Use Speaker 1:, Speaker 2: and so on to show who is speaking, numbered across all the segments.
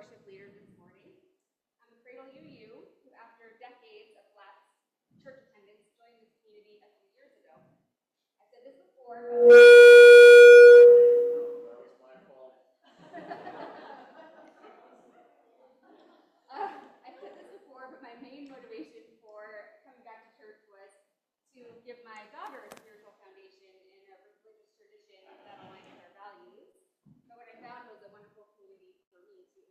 Speaker 1: worship leader this morning. I'm Cradle UU, who after decades of lapsed church attendance joined this community a few years ago. I've said this before, but my main motivation for coming back to church was to give my daughter a spiritual foundation in a religious tradition that aligns with our values. But what I found was a wonderful community for me too.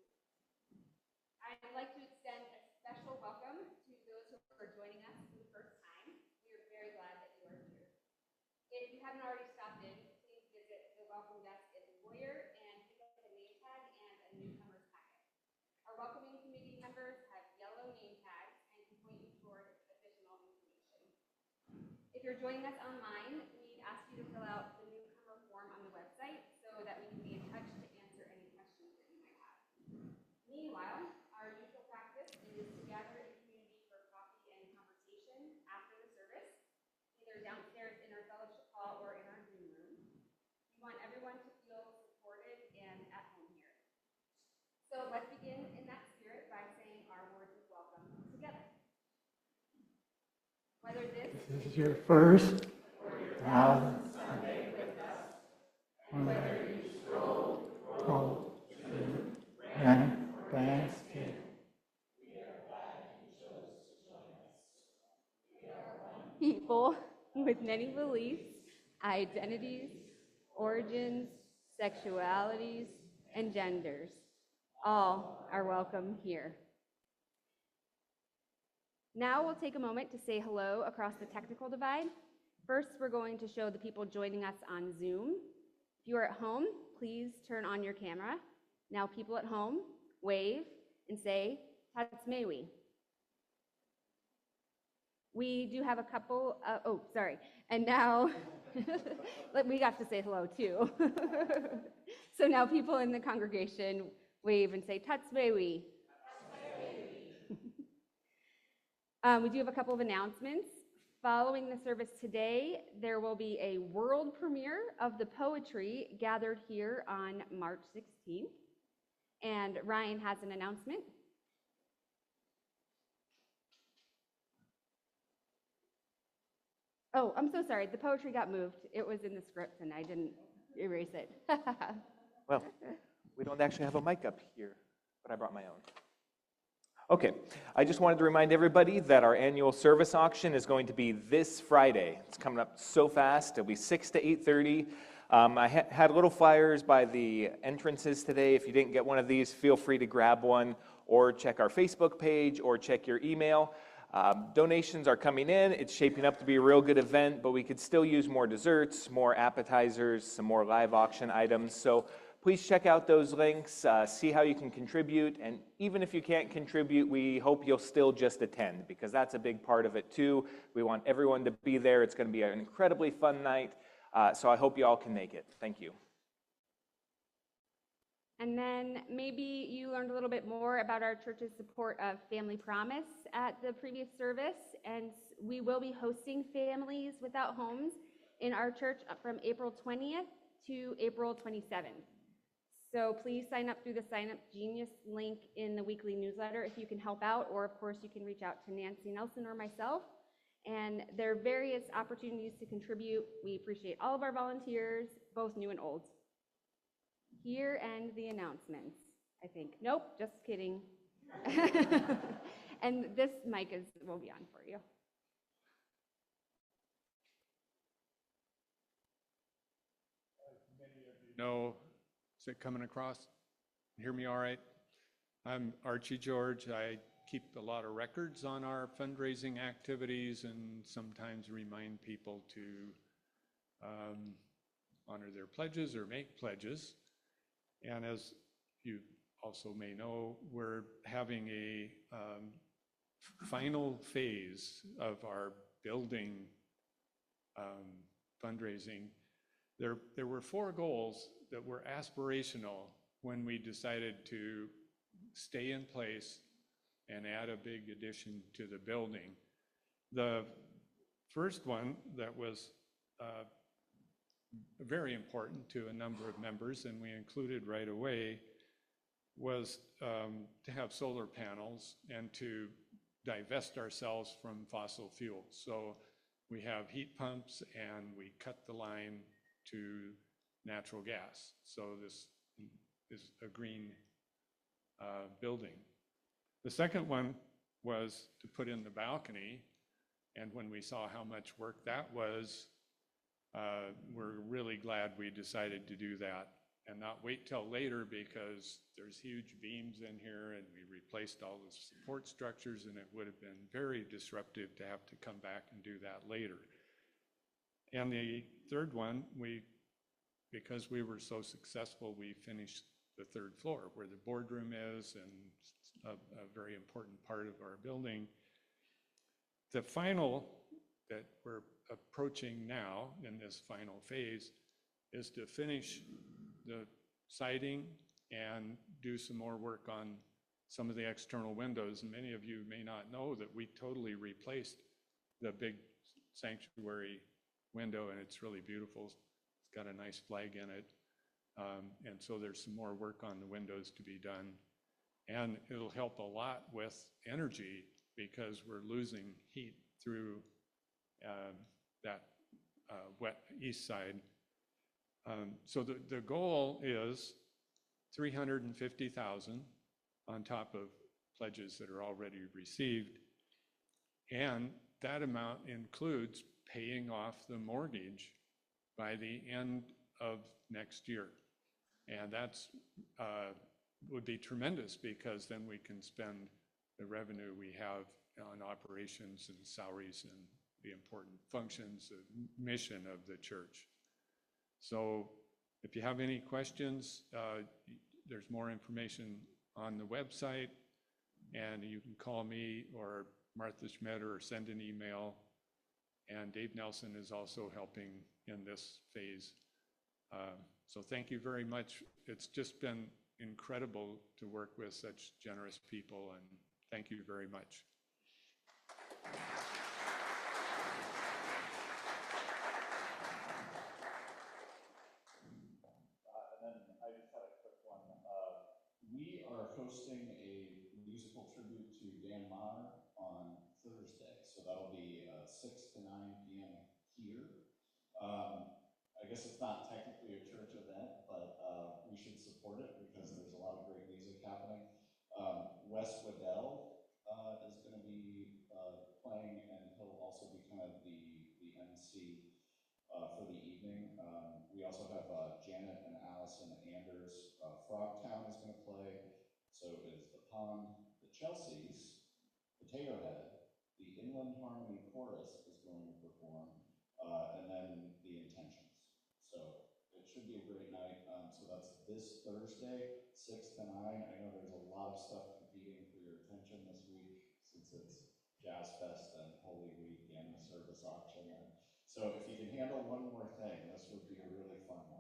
Speaker 1: I'd like to extend a special welcome to those who are joining us for the first time. We are very glad that you are here. If you haven't already stopped in, please visit the welcome desk in the foyer and pick up a name tag and a newcomer's packet. Our welcoming committee members have yellow name tags and can point you toward additional information. If you're joining us online, we'd ask you to fill out the newcomer form on the website so that we can be in touch to answer any questions that you might have. Meanwhile, our usual practice is to gather in community for coffee and conversation after the service, either downstairs in our fellowship hall or in our Zoom room. We want everyone to feel supported and at home here. So let's begin in that spirit by saying our words of welcome together. Whether this
Speaker 2: is your first Sunday with us, and whether you stroll home to run Thanksgiving, we are glad you chose to join us. We are one
Speaker 1: people with many beliefs, identities, origins, sexualities, and genders. All are welcome here. Now we'll take a moment to say hello across the technical divide. First, we're going to show the people joining us on Zoom. If you are at home, please turn on your camera. Now people at home, wave and say, Tatsmewi. We do have a couple, and now we have to say hello too. So now people in the congregation wave and say, Tatsmewi. We do have a couple of announcements. Following the service today, there will be a world premiere of the poetry gathered here on March 16th. And Ryan has an announcement. Oh, I'm so sorry. The poetry got moved. It was in the script and I didn't erase it.
Speaker 3: Well, we don't actually have a mic up here, but I brought my own. Okay, I just wanted to remind everybody that our annual service auction is going to be this Friday. It's coming up so fast. It'll be 6 to 8:30. I had little flyers by the entrances today. If you didn't get one of these, feel free to grab one or check our Facebook page or check your email. Donations are coming in. It's shaping up to be a real good event, but we could still use more desserts, more appetizers, some more live auction items. So please check out those links, see how you can contribute, and even if you can't contribute, we hope you'll still just attend, because that's a big part of it too. We want everyone to be there. It's going to be an incredibly fun night, so I hope you all can make it. Thank you.
Speaker 1: And then maybe you learned a little bit more about our church's support of Family Promise at the previous service, and we will be hosting Families Without Homes in our church from April 20th to April 27th. So please sign up through the Sign Up Genius link in the weekly newsletter if you can help out, or of course you can reach out to Nancy Nelson or myself. And there are various opportunities to contribute. We appreciate all of our volunteers, both new and old. Here end the announcements, I think. Nope, just kidding. And this mic will be on for you.
Speaker 4: Many of you know, is it coming across? Hear me all right? I'm Archie George. I keep a lot of records on our fundraising activities and sometimes remind people to honor their pledges or make pledges. And as you also may know, we're having a final phase of our building fundraising. There were 4 goals that were aspirational when we decided to stay in place and add a big addition to the building. The first one that was very important to a number of members, and we included right away, was to have solar panels and to divest ourselves from fossil fuels. So we have heat pumps and we cut the line to natural gas. So this is a green building. The second one was to put in the balcony. And when we saw how much work that was, we're really glad we decided to do that and not wait till later, because there's huge beams in here and we replaced all the support structures, and it would have been very disruptive to have to come back and do that later. And the third one, because we were so successful, we finished the third floor where the boardroom is and a very important part of our building. The final that we're approaching now in this final phase is to finish the siding and do some more work on some of the external windows. And many of you may not know that we totally replaced the big sanctuary window, and it's really beautiful. It's got a nice flag in it. And so there's some more work on the windows to be done. And it'll help a lot with energy, because we're losing heat through that wet east side. So the goal is $350,000 on top of pledges that are already received. And that amount includes paying off the mortgage by the end of next year. And that's would be tremendous, because then we can spend the revenue we have on operations and salaries and the important functions, the mission of the church. So if you have any questions, there's more information on the website, and you can call me or Martha Schmidt or send an email. And Dave Nelson is also helping in this phase. So thank you very much. It's just been incredible to work with such generous people, and thank you very much.
Speaker 5: And then I just had a quick one. We are hosting a musical tribute to Dan Maher on Thursday. So that'll be 6 to 9 p.m. here. I guess it's not technically a church event, but we should support it because there's a lot of great music happening. Wes Waddell is going to be playing, and he'll also be kind of the MC for the evening. We also have Janet and Allison Anders. Frogtown is going to play. So is the Pond, the Chelseas, Potato Head, the Inland Harmony Chorus is going to perform, and then the Intentions. So it should be a great night. So that's this Thursday, 6 to 9. I know there's a lot of stuff competing for your attention this week, since it's Jazz Fest and Holy Week and the service auction. So if you can handle one more thing, this would be a really fun one.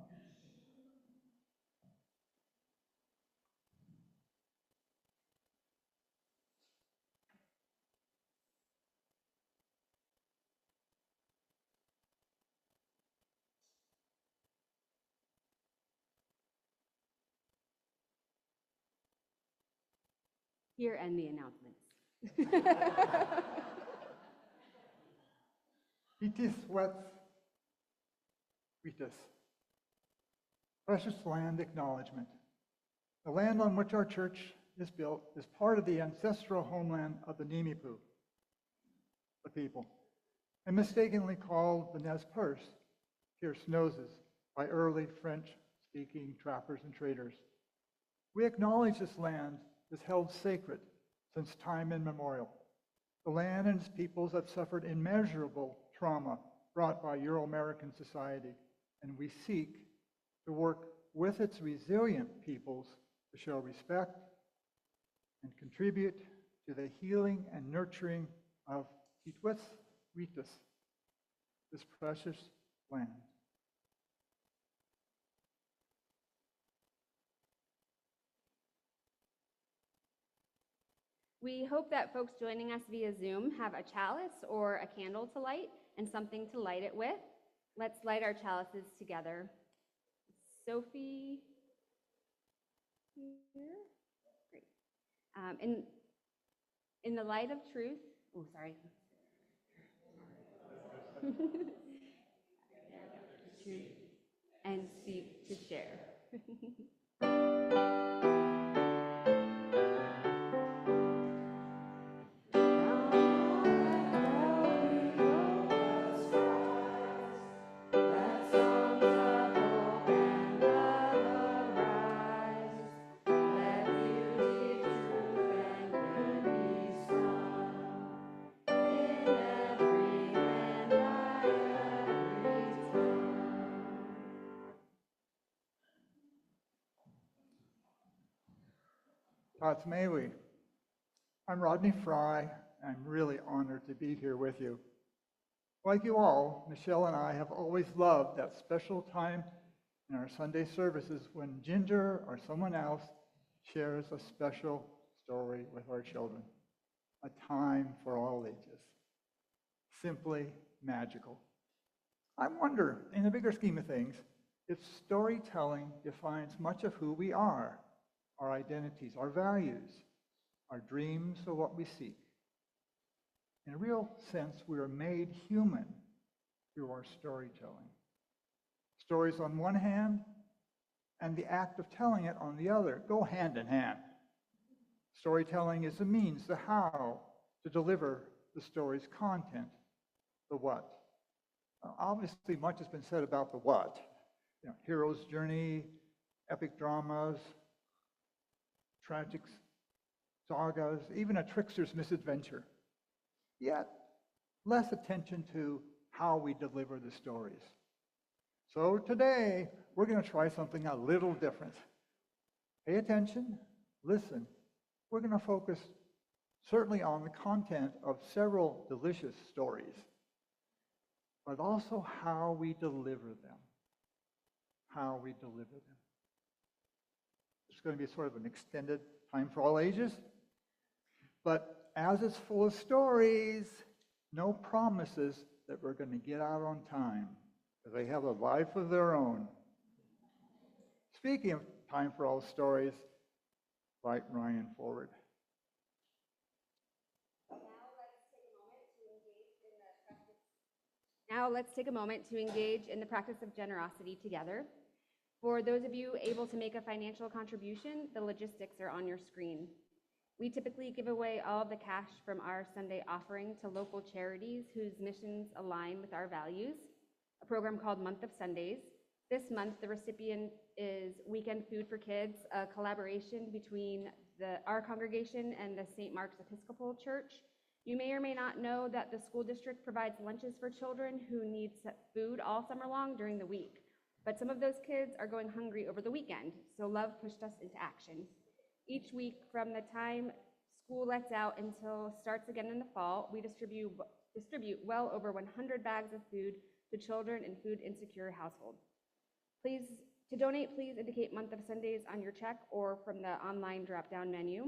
Speaker 1: Here end the announcements.
Speaker 2: Itis wet, vitas. Precious land acknowledgement. The land on which our church is built is part of the ancestral homeland of the Nimipu, the people, and mistakenly called the Nez Perce, pierced noses, by early French-speaking trappers and traders. We acknowledge this land is held sacred since time immemorial. The land and its peoples have suffered immeasurable trauma brought by Euro-American society, and we seek to work with its resilient peoples to show respect and contribute to the healing and nurturing of Itis Vitas, this precious land.
Speaker 1: We hope that folks joining us via Zoom have a chalice or a candle to light and something to light it with. Let's light our chalices together. Sophie here. Great. In the light of truth, oh, sorry. There we go. Truth and seek to share.
Speaker 2: Tots may we. I'm Rodney Fry. I'm really honored to be here with you. Like you all, Michelle and I have always loved that special time in our Sunday services when Ginger or someone else shares a special story with our children. A time for all ages. Simply magical. I wonder, in the bigger scheme of things, if storytelling defines much of who we are, our identities, our values, our dreams of what we seek. In a real sense, we are made human through our storytelling. Stories on one hand, and the act of telling it on the other go hand in hand. Storytelling is the means, the how, to deliver the story's content, the what. Obviously, much has been said about the what. Hero's journey, epic dramas, tragic sagas, even a trickster's misadventure. Yet, less attention to how we deliver the stories. So today, we're going to try something a little different. Pay attention, listen. We're going to focus certainly on the content of several delicious stories, but also how we deliver them. How we deliver them. It's going to be sort of an extended time for all ages. But as it's full of stories, no promises that we're going to get out on time, because they have a life of their own. Speaking of time for all stories, invite Ryan forward.
Speaker 1: Now let's take a moment to engage in the practice of generosity together. For those of you able to make a financial contribution, the logistics are on your screen. We typically give away all of the cash from our Sunday offering to local charities whose missions align with our values, a program called Month of Sundays. This month, the recipient is Weekend Food for Kids, a collaboration between our congregation and the St. Mark's Episcopal Church. You may or may not know that the school district provides lunches for children who need food all summer long during the week. But some of those kids are going hungry over the weekend, so love pushed us into action. Each week, from the time school lets out until starts again in the fall, we distribute well over 100 bags of food to children in food insecure households. To donate, please indicate Month of Sundays on your check or from the online drop-down menu.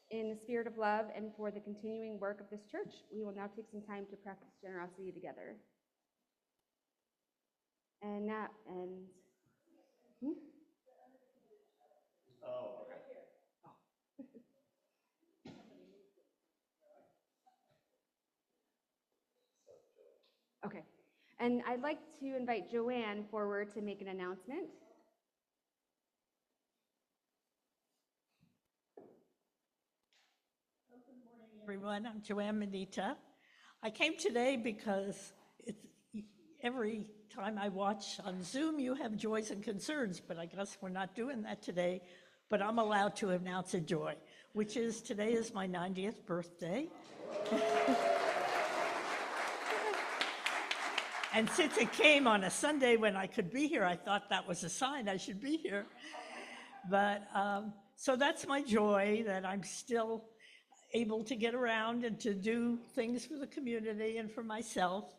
Speaker 1: In the spirit of love and for the continuing work of this church, we will now take some time to practice generosity together. And now,
Speaker 3: Oh, okay.
Speaker 1: Okay, and I'd like to invite Joanne forward to make an announcement.
Speaker 6: Everyone, I'm Joanne Medita. I came today because every time I watch on Zoom, you have joys and concerns, but I guess we're not doing that today. But I'm allowed to announce a joy, which is today is my 90th birthday. And since it came on a Sunday when I could be here, I thought that was a sign I should be here. But so that's my joy, that I'm still able to get around and to do things for the community and for myself.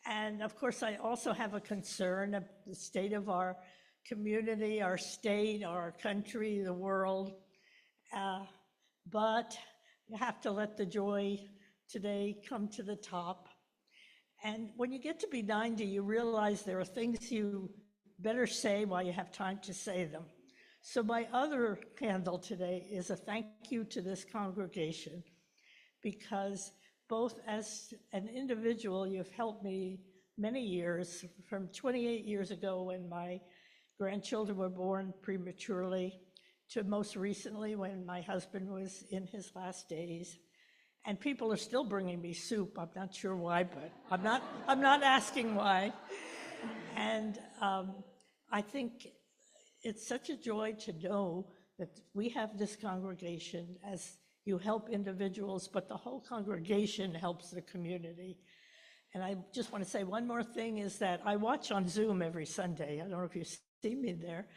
Speaker 6: And of course, I also have a concern of the state of our community, our state, our country, the world. But you have to let the joy today come to the top. And when you get to be 90, you realize there are things you better say while you have time to say them. So my other candle today is a thank you to this congregation, because both as an individual, you've helped me many years, from 28 years ago when my grandchildren were born prematurely, to most recently when my husband was in his last days. And people are still bringing me soup. I'm not sure why, but I'm not asking why. And I think it's such a joy to know that we have this congregation, as you help individuals, but the whole congregation helps the community. And I just want to say one more thing, is that I watch on Zoom every Sunday. I don't know if you see me there,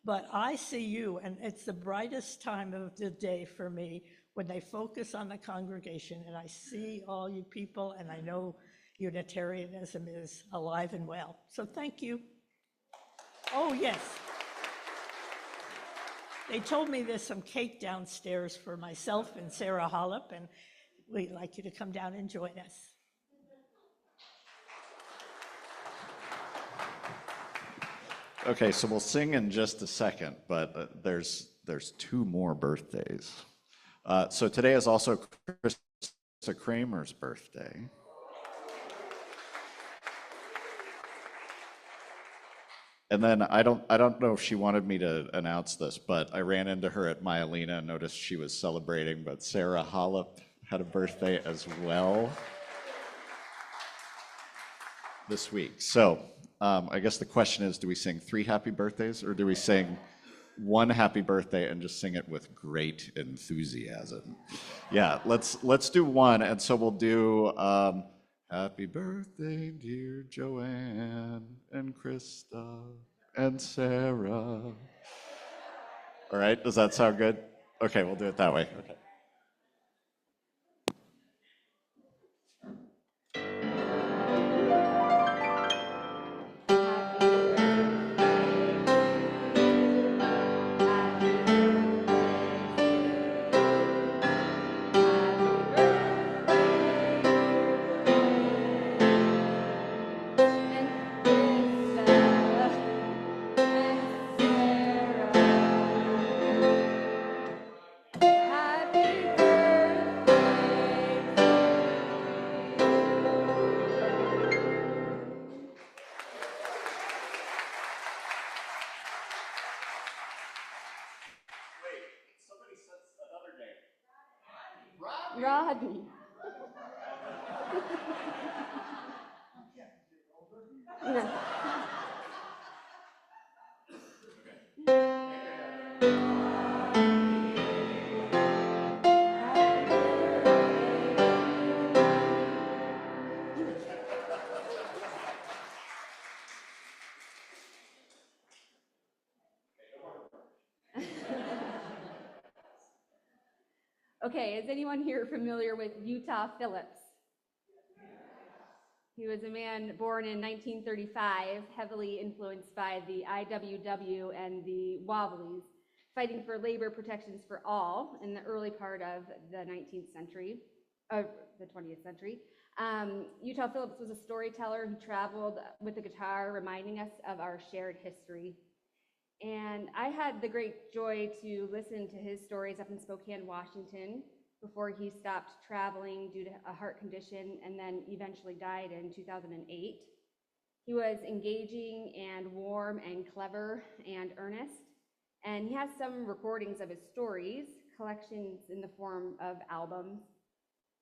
Speaker 6: but I see you, and it's the brightest time of the day for me when they focus on the congregation, and I see all you people, and I know Unitarianism is alive and well. So thank you. Oh, yes. They told me there's some cake downstairs for myself and Sarah Hollop, and we'd like you to come down and join us.
Speaker 5: Okay, so we'll sing in just a second, but there's two more birthdays. So today is also Krista Kramer's birthday. And then I don't know if she wanted me to announce this, but I ran into her at Myelina and noticed she was celebrating, but Sarah Hollop had a birthday as well this week. So I guess the question is, do we sing 3 happy birthdays, or do we sing 1 happy birthday and just sing it with great enthusiasm? Yeah, let's do 1. And so we'll do happy birthday, dear Joanne and Krista and Sarah. All right, does that sound good? Okay, we'll do it that way. Okay.
Speaker 1: Rodney. No. Okay, is anyone here familiar with Utah Phillips? He was a man born in 1935, heavily influenced by the IWW and the Wobblies, fighting for labor protections for all in the early part of the 19th century, the 20th century. Utah Phillips was a storyteller who traveled with a guitar, reminding us of our shared history. And I had the great joy to listen to his stories up in Spokane, Washington, before he stopped traveling due to a heart condition and then eventually died in 2008. He was engaging and warm and clever and earnest, and he has some recordings of his stories, collections in the form of albums.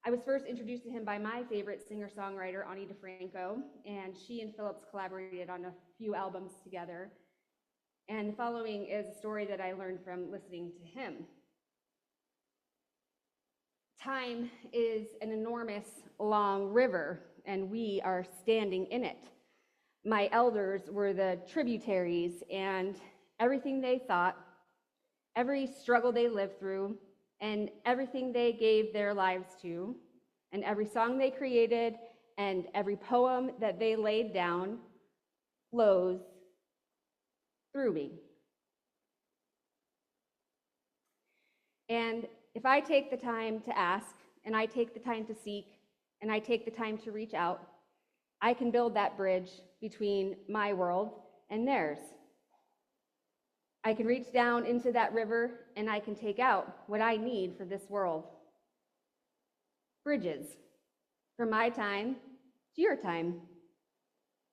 Speaker 1: I was first introduced to him by my favorite singer-songwriter, Ani DeFranco, and she and Phillips collaborated on a few albums together. And the following is a story that I learned from listening to him. Time is an enormous, long river, and we are standing in it. My elders were the tributaries, and everything they thought, every struggle they lived through, and everything they gave their lives to, and every song they created, and every poem that they laid down flows through me. And if I take the time to ask, and I take the time to seek, and I take the time to reach out, I can build that bridge between my world and theirs. I can reach down into that river and I can take out what I need for this world. Bridges, from my time to your time.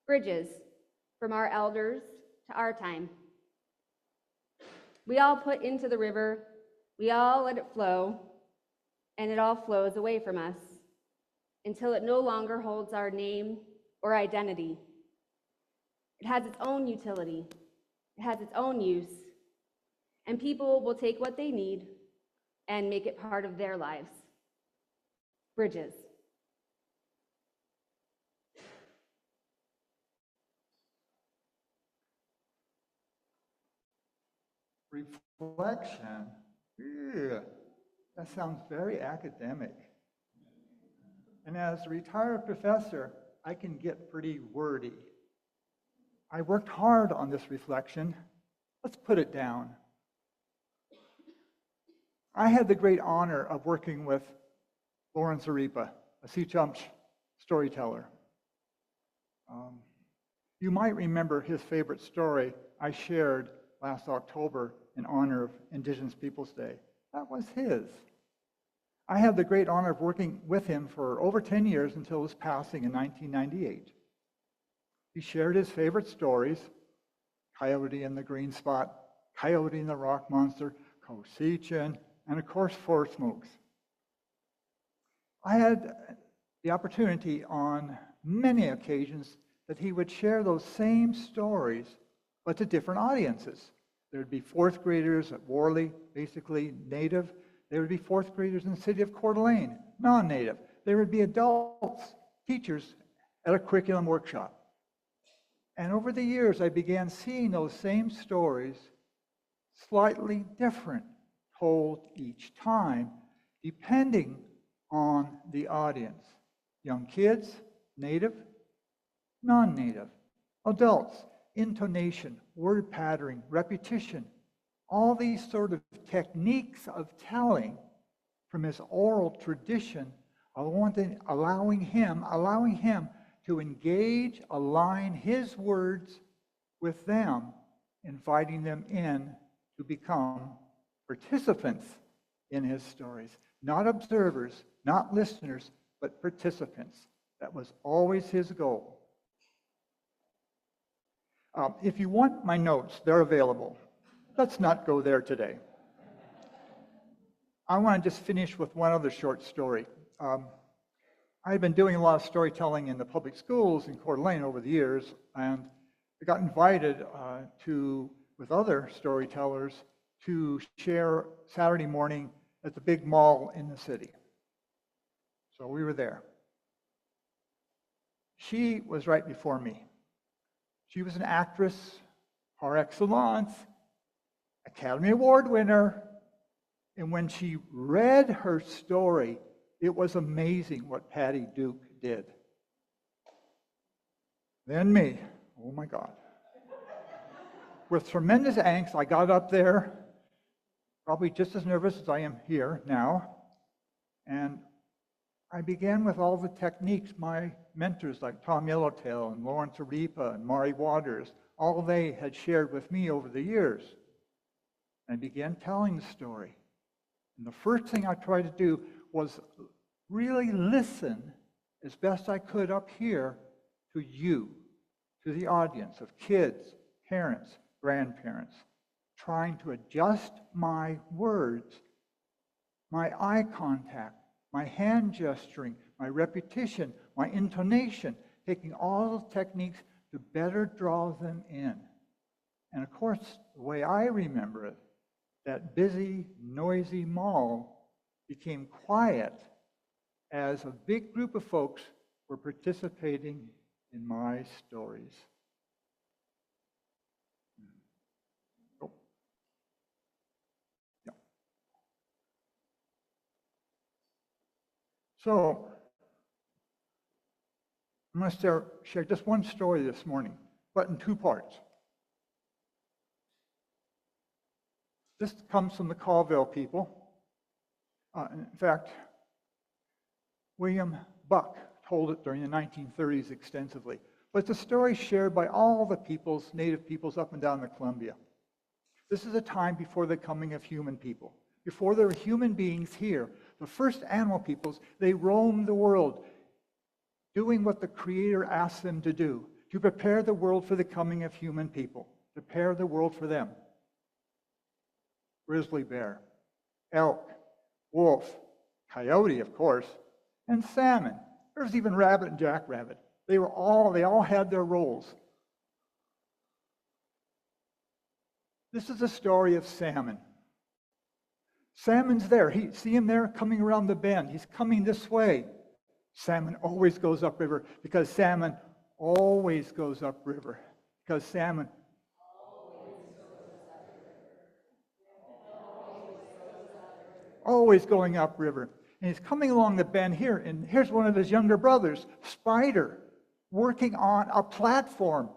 Speaker 1: Bridges, from our elders to our time. We all put into the river, we all let it flow, and it all flows away from us until it no longer holds our name or identity. It has its own utility, it has its own use, and people will take what they need and make it part of their lives. Bridges.
Speaker 2: Reflection. Ew, that sounds very academic. And as a retired professor, I can get pretty wordy. I worked hard on this reflection. Let's put it down. I had the great honor of working with Lawrence Arepa, a Sea-Chump storyteller. You might remember his favorite story I shared last October in honor of Indigenous Peoples Day. That was his. I had the great honor of working with him for over 10 years until his passing in 1998. He shared his favorite stories, Coyote and the Green Spot, Coyote and the Rock Monster, Cosichin, and of course, Four Smokes. I had the opportunity on many occasions that he would share those same stories, but to different audiences. There would be fourth graders at Worley, basically native. There would be fourth graders in the city of Coeur d'Alene, non-native. There would be adults, teachers at a curriculum workshop. And over the years, I began seeing those same stories slightly different, told each time, depending on the audience. Young kids, native, non-native, adults, intonation, word patterning, repetition, all these sort of techniques of telling from his oral tradition, allowing him to engage, align his words with them, inviting them in to become participants in his stories. Not observers, not listeners, but participants. That was always his goal. If you want my notes, they're available. Let's not go there today. I want to just finish with one other short story. I've been doing a lot of storytelling in the public schools in Coeur d'Alene over the years, and I got invited with other storytellers to share Saturday morning at the big mall in the city. So we were there. She was right before me. She was an actress par excellence, Academy Award winner, and when she read her story, it was amazing what Patty Duke did. Then me, oh my God. With tremendous angst, I got up there, probably just as nervous as I am here now, and I began with all the techniques my mentors like Tom Yellowtail and Lawrence Arepa and Mari Waters, all they had shared with me over the years. And I began telling the story. And the first thing I tried to do was really listen as best I could up here to you, to the audience of kids, parents, grandparents, trying to adjust my words, my eye contact, my hand gesturing, my repetition, my intonation, taking all the techniques to better draw them in. And of course, the way I remember it, that busy, noisy mall became quiet as a big group of folks were participating in my stories. Oh. Yeah. So, I'm going to share just one story this morning, but in two parts. This comes from the Colville people. In fact, William Buck told it during the 1930s extensively. But it's a story shared by all the peoples, native peoples up and down the Columbia. This is a time before the coming of human people. Before there were human beings here, the first animal peoples, they roamed the world, doing what the Creator asked them to do, to prepare the world for the coming of human people, prepare the world for them. Grizzly bear, elk, wolf, coyote, of course, and salmon. There's even rabbit and jackrabbit. They all had their roles. This is the story of salmon. Salmon's there. See him there coming around the bend. He's coming this way. Salmon always goes upriver because salmon always goes upriver. Because salmon always going upriver. And he's coming along the bend here, and here's one of his younger brothers, Spider, working on a platform,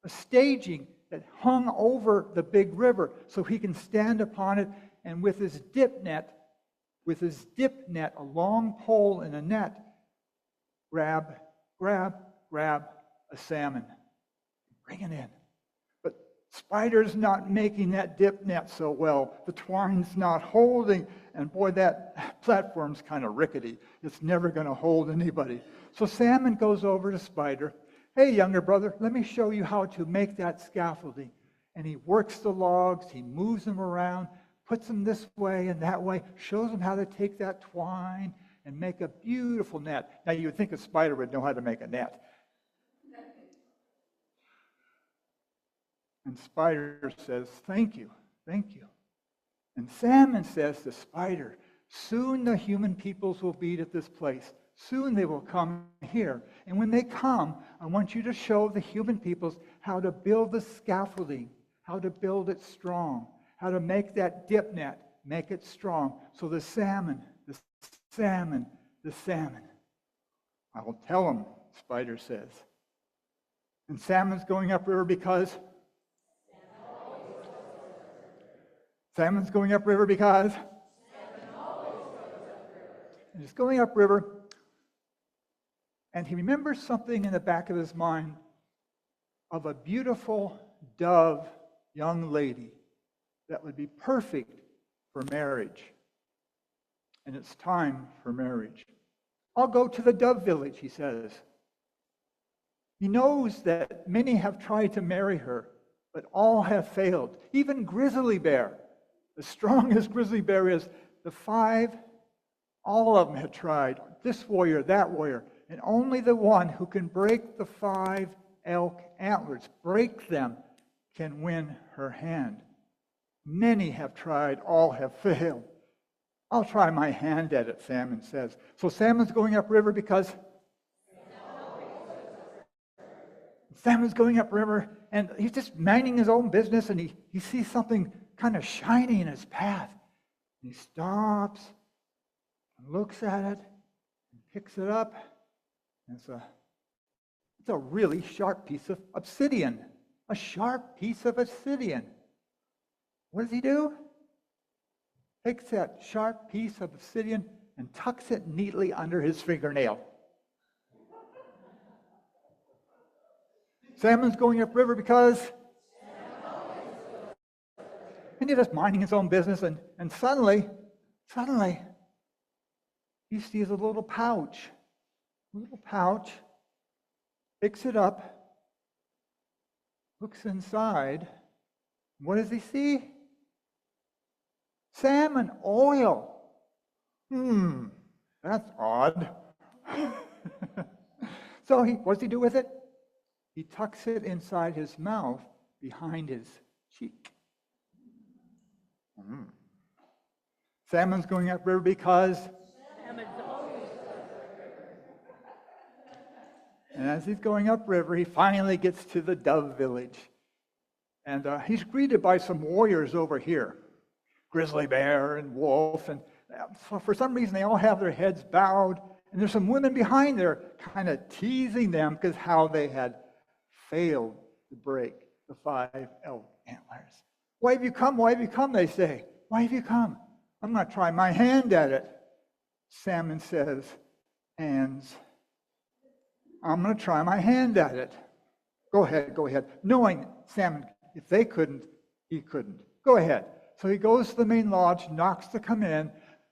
Speaker 2: a staging that hung over the big river so he can stand upon it, and with his dip net, a long pole and a net, grab a salmon. Bring it in. But Spider's not making that dip net so well. The twine's not holding, and boy, that platform's kind of rickety. It's never going to hold anybody. So salmon goes over to Spider. Hey, younger brother, let me show you how to make that scaffolding. And he works the logs, he moves them around, puts them this way and that way, shows them how to take that twine and make a beautiful net. Now, you would think a spider would know how to make a net. And Spider says, thank you. And salmon says to Spider, soon the human peoples will be at this place. Soon they will come here. And when they come, I want you to show the human peoples how to build the scaffolding, how to build it strong, how to make that dip net, make it strong. So the salmon. I will tell them, Spider says. And salmon's going upriver because? Salmon's going upriver because? And he's going upriver. And he remembers something in the back of his mind of a beautiful dove young lady that would be perfect for marriage. And it's time for marriage. I'll go to the dove village, he says. He knows that many have tried to marry her, but all have failed. Even Grizzly Bear, as strong as Grizzly Bear is, the 5, all of them have tried. This warrior, that warrior. And only the one who can break the 5 elk antlers, break them, can win her hand. Many have tried, all have failed. I'll try my hand at it, Salmon says. So Salmon's going upriver because? Salmon's going upriver, and he's just minding his own business, and he sees something kind of shiny in his path. And he stops, and looks at it, and picks it up. And it's a really sharp piece of obsidian. A sharp piece of obsidian. What does he do? Takes that sharp piece of obsidian and tucks it neatly under his fingernail. Salmon's going upriver because? And he's just minding his own business, and suddenly, he sees a little pouch. Picks it up, looks inside. What does he see? Salmon oil. That's odd. So what does he do with it? He tucks it inside his mouth behind his cheek. Salmon's going upriver because? And as he's going upriver, he finally gets to the dove village. And he's greeted by some warriors over here. Grizzly Bear and Wolf. And for some reason, they all have their heads bowed. And there's some women behind there kind of teasing them because how they had failed to break the 5 elk antlers. Why have you come? Why have you come? They say. Why have you come? I'm going to try my hand at it. Salmon says, hands. I'm going to try my hand at it. Go ahead. Knowing Salmon, if they couldn't, he couldn't. Go ahead. So he goes to the main lodge, knocks to come in.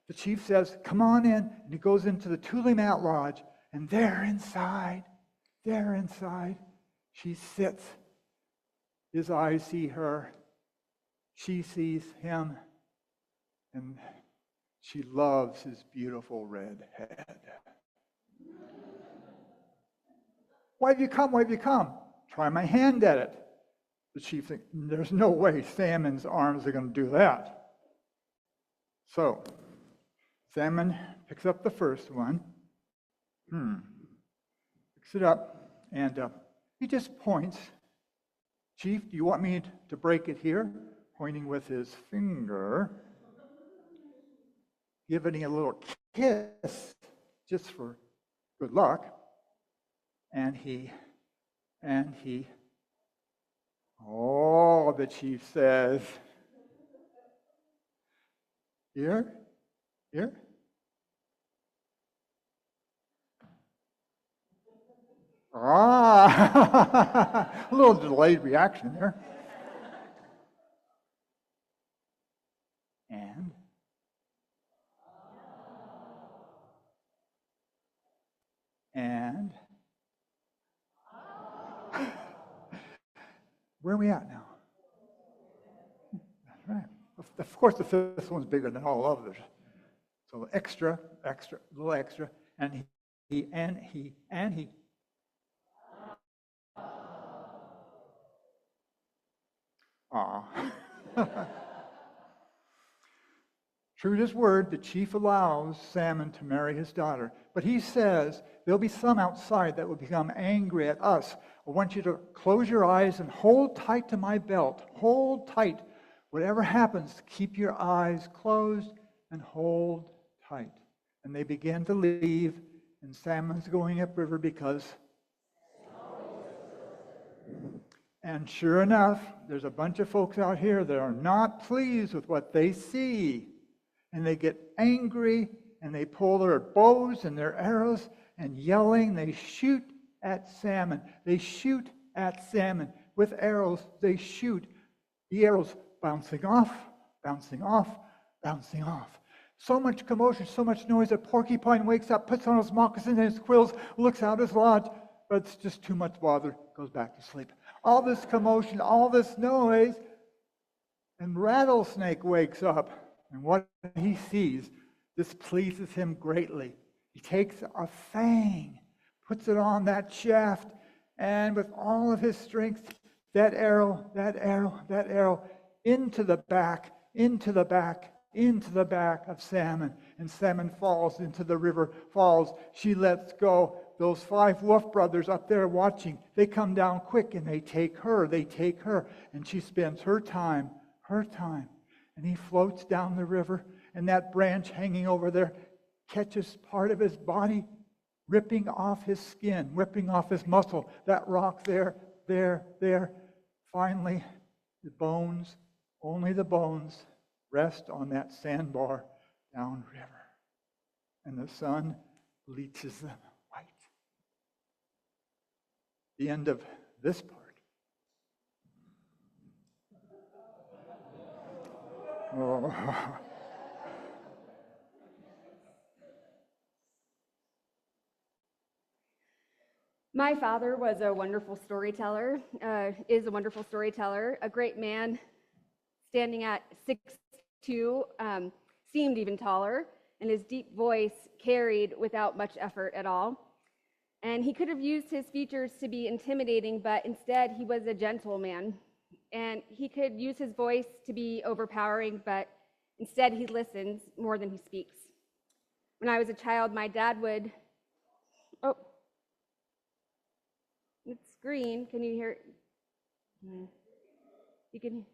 Speaker 2: The chief says, come on in. And he goes into the Tule Mat Lodge. And there inside, she sits. His eyes see her. She sees him. And she loves his beautiful red head. Why have you come? Why have you come? Try my hand at it. The chief thinks, there's no way Salmon's arms are going to do that. So, Salmon picks up the first one. Picks it up, and he just points. Chief, do you want me to break it here? Pointing with his finger. Giving a little kiss, just for good luck. And he, the chief says, here. A little delayed reaction there. And where are we at now? That's right. Of course, the fifth one's bigger than all others. So extra, a little extra, and he. True to his word, the chief allows Salmon to marry his daughter. But he says, there'll be some outside that will become angry at us. I want you to close your eyes and hold tight to my belt. Hold tight. Whatever happens, keep your eyes closed and hold tight. And they begin to leave, and Salmon's going upriver because... And sure enough, there's a bunch of folks out here that are not pleased with what they see. And they get angry, and they pull their bows and their arrows, and yelling, they shoot at Salmon. They shoot at Salmon. With arrows, they shoot. The arrows bouncing off. So much commotion, so much noise that Porcupine wakes up, puts on his moccasins and his quills, looks out his lodge, but it's just too much bother, goes back to sleep. All this commotion, all this noise, and Rattlesnake wakes up. And what he sees displeases him greatly. He takes a fang, puts it on that shaft, and with all of his strength, that arrow, into the back of Salmon. And Salmon falls into the river, falls. She lets go. Those 5 wolf brothers up there watching, they come down quick and they take her. And she spends her time. And he floats down the river, and that branch hanging over there catches part of his body, ripping off his skin, ripping off his muscle. That rock there. Finally, only the bones, rest on that sandbar downriver. And the sun bleaches them white. The end of this part. Oh.
Speaker 1: My father was a wonderful storyteller, is a wonderful storyteller, a great man, standing at 6'2", seemed even taller, and his deep voice carried without much effort at all. And he could have used his features to be intimidating, but instead he was a gentle man. And he could use his voice to be overpowering, but instead he listens more than he speaks. When I was a child, my dad would... Oh, it's green. Can you hear it? You can...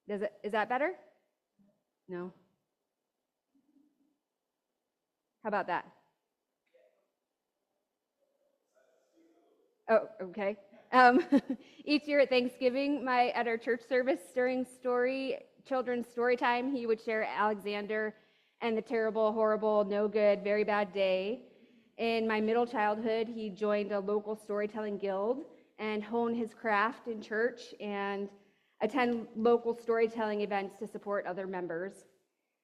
Speaker 1: Is that better? No. How about that? Oh, okay. Each year at Thanksgiving, at our church service during children's story time, he would share Alexander and the terrible, horrible, no good, very bad day. In my middle childhood, he joined a local storytelling guild and honed his craft in church and attend local storytelling events to support other members.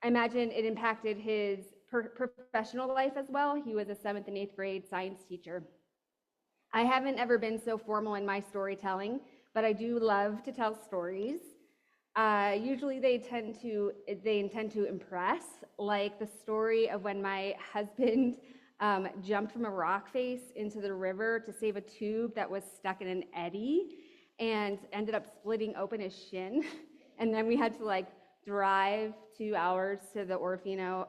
Speaker 1: I imagine it impacted his professional life as well. He was a 7th and 8th grade science teacher. I haven't ever been so formal in my storytelling, but I do love to tell stories. Usually they intend to impress, like the story of when my husband jumped from a rock face into the river to save a tube that was stuck in an eddy and ended up splitting open his shin. And then we had to drive 2 hours to the Orofino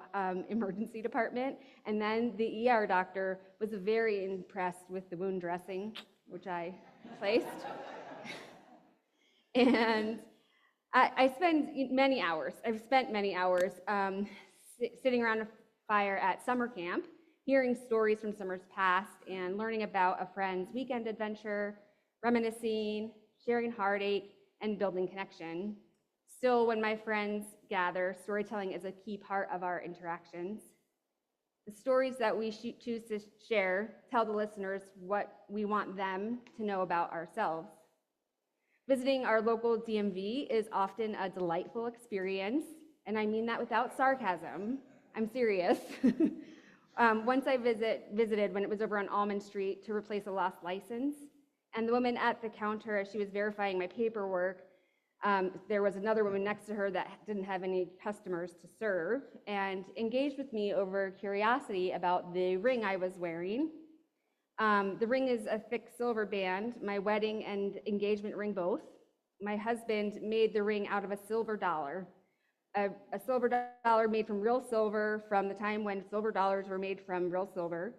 Speaker 1: emergency department. And then the ER doctor was very impressed with the wound dressing, which I placed. And I've spent many hours sitting around a fire at summer camp, hearing stories from summers past and learning about a friend's weekend adventure, reminiscing, sharing heartache, and building connection. Still, when my friends gather, storytelling is a key part of our interactions. The stories that we choose to share tell the listeners what we want them to know about ourselves. Visiting our local DMV is often a delightful experience, and I mean that without sarcasm. I'm serious. Once I visited when it was over on Almond Street to replace a lost license, and the woman at the counter, as she was verifying my paperwork, there was another woman next to her that didn't have any customers to serve and engaged with me over curiosity about the ring I was wearing. The ring is a thick silver band, my wedding and engagement ring both. My husband made the ring out of a silver dollar. A silver dollar made from real silver from the time when silver dollars were made from real silver.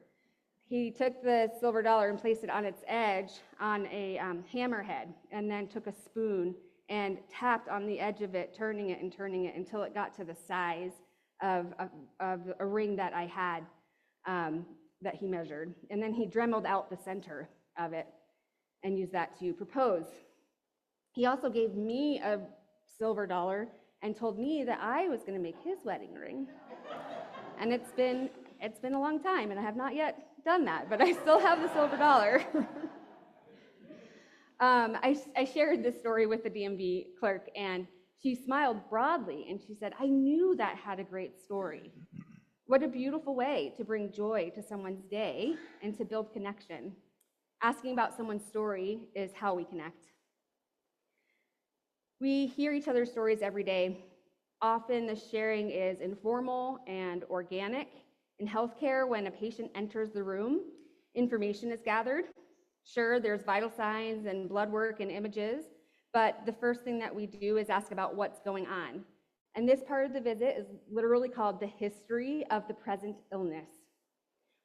Speaker 1: He took the silver dollar and placed it on its edge on a hammerhead, and then took a spoon and tapped on the edge of it, turning it until it got to the size of a ring that I had that he measured. And then he dremeled out the center of it and used that to propose. He also gave me a silver dollar and told me that I was going to make his wedding ring. And it's been a long time, and I have not yet done that, but I still have the silver dollar. I shared this story with the DMV clerk, and she smiled broadly, and she said, "I knew that had a great story." What a beautiful way to bring joy to someone's day and to build connection. Asking about someone's story is how we connect. We hear each other's stories every day. Often the sharing is informal and organic. In healthcare, when a patient enters the room, information is gathered. Sure, there's vital signs and blood work and images, but the first thing that we do is ask about what's going on. And this part of the visit is literally called the history of the present illness.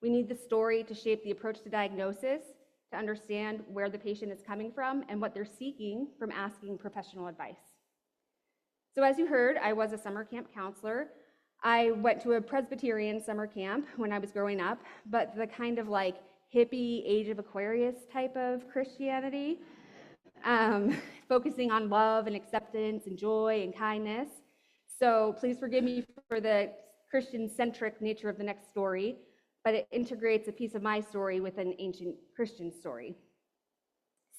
Speaker 1: We need the story to shape the approach to diagnosis, to understand where the patient is coming from and what they're seeking from asking professional advice. So as you heard, I was a summer camp counselor. I went to a Presbyterian summer camp when I was growing up, but the kind of hippie Age of Aquarius type of Christianity, focusing on love and acceptance and joy and kindness. So please forgive me for the Christian-centric nature of the next story, but it integrates a piece of my story with an ancient Christian story.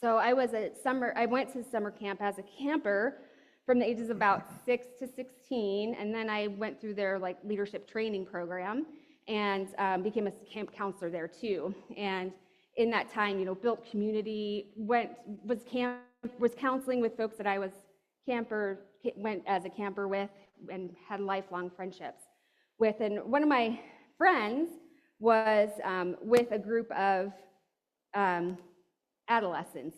Speaker 1: So I went to summer camp as a camper from the ages of about 6 to 16, and then I went through their leadership training program and became a camp counselor there too. And in that time, built community, was counseling with folks that I went as a camper with and had lifelong friendships with. And one of my friends was with a group of adolescents,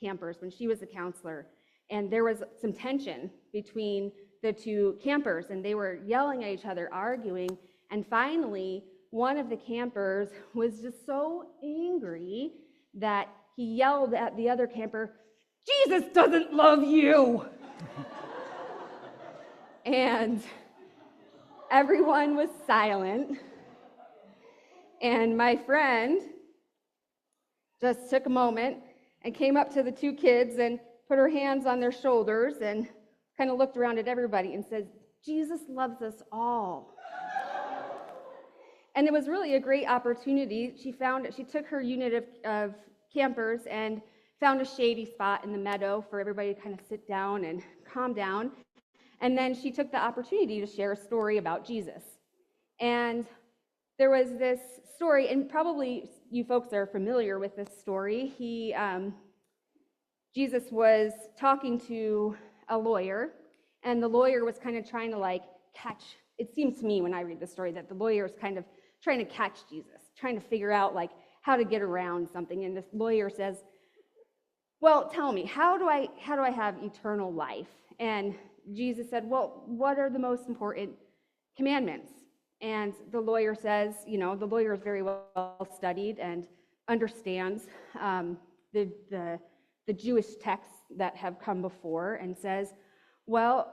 Speaker 1: campers, when she was a counselor. And there was some tension between the two campers, and they were yelling at each other, arguing. And finally, one of the campers was just so angry that he yelled at the other camper, "Jesus doesn't love you!" And everyone was silent. And my friend just took a moment and came up to the two kids and put her hands on their shoulders and kind of looked around at everybody and said, "Jesus loves us all." and it was really a great opportunity. She took her unit of campers and found a shady spot in the meadow for everybody to kind of sit down and calm down. And then she took the opportunity to share a story about Jesus. And there was this story, and probably you folks are familiar with this story. Jesus was talking to a lawyer, and the lawyer was kind of trying to catch. It seems to me when I read the story that the lawyer is kind of trying to catch Jesus, trying to figure out how to get around something. And this lawyer says, well, tell me, how do I have eternal life? And Jesus said, well, what are the most important commandments? And the lawyer says, the lawyer is very well studied and understands the Jewish texts that have come before, and says, well,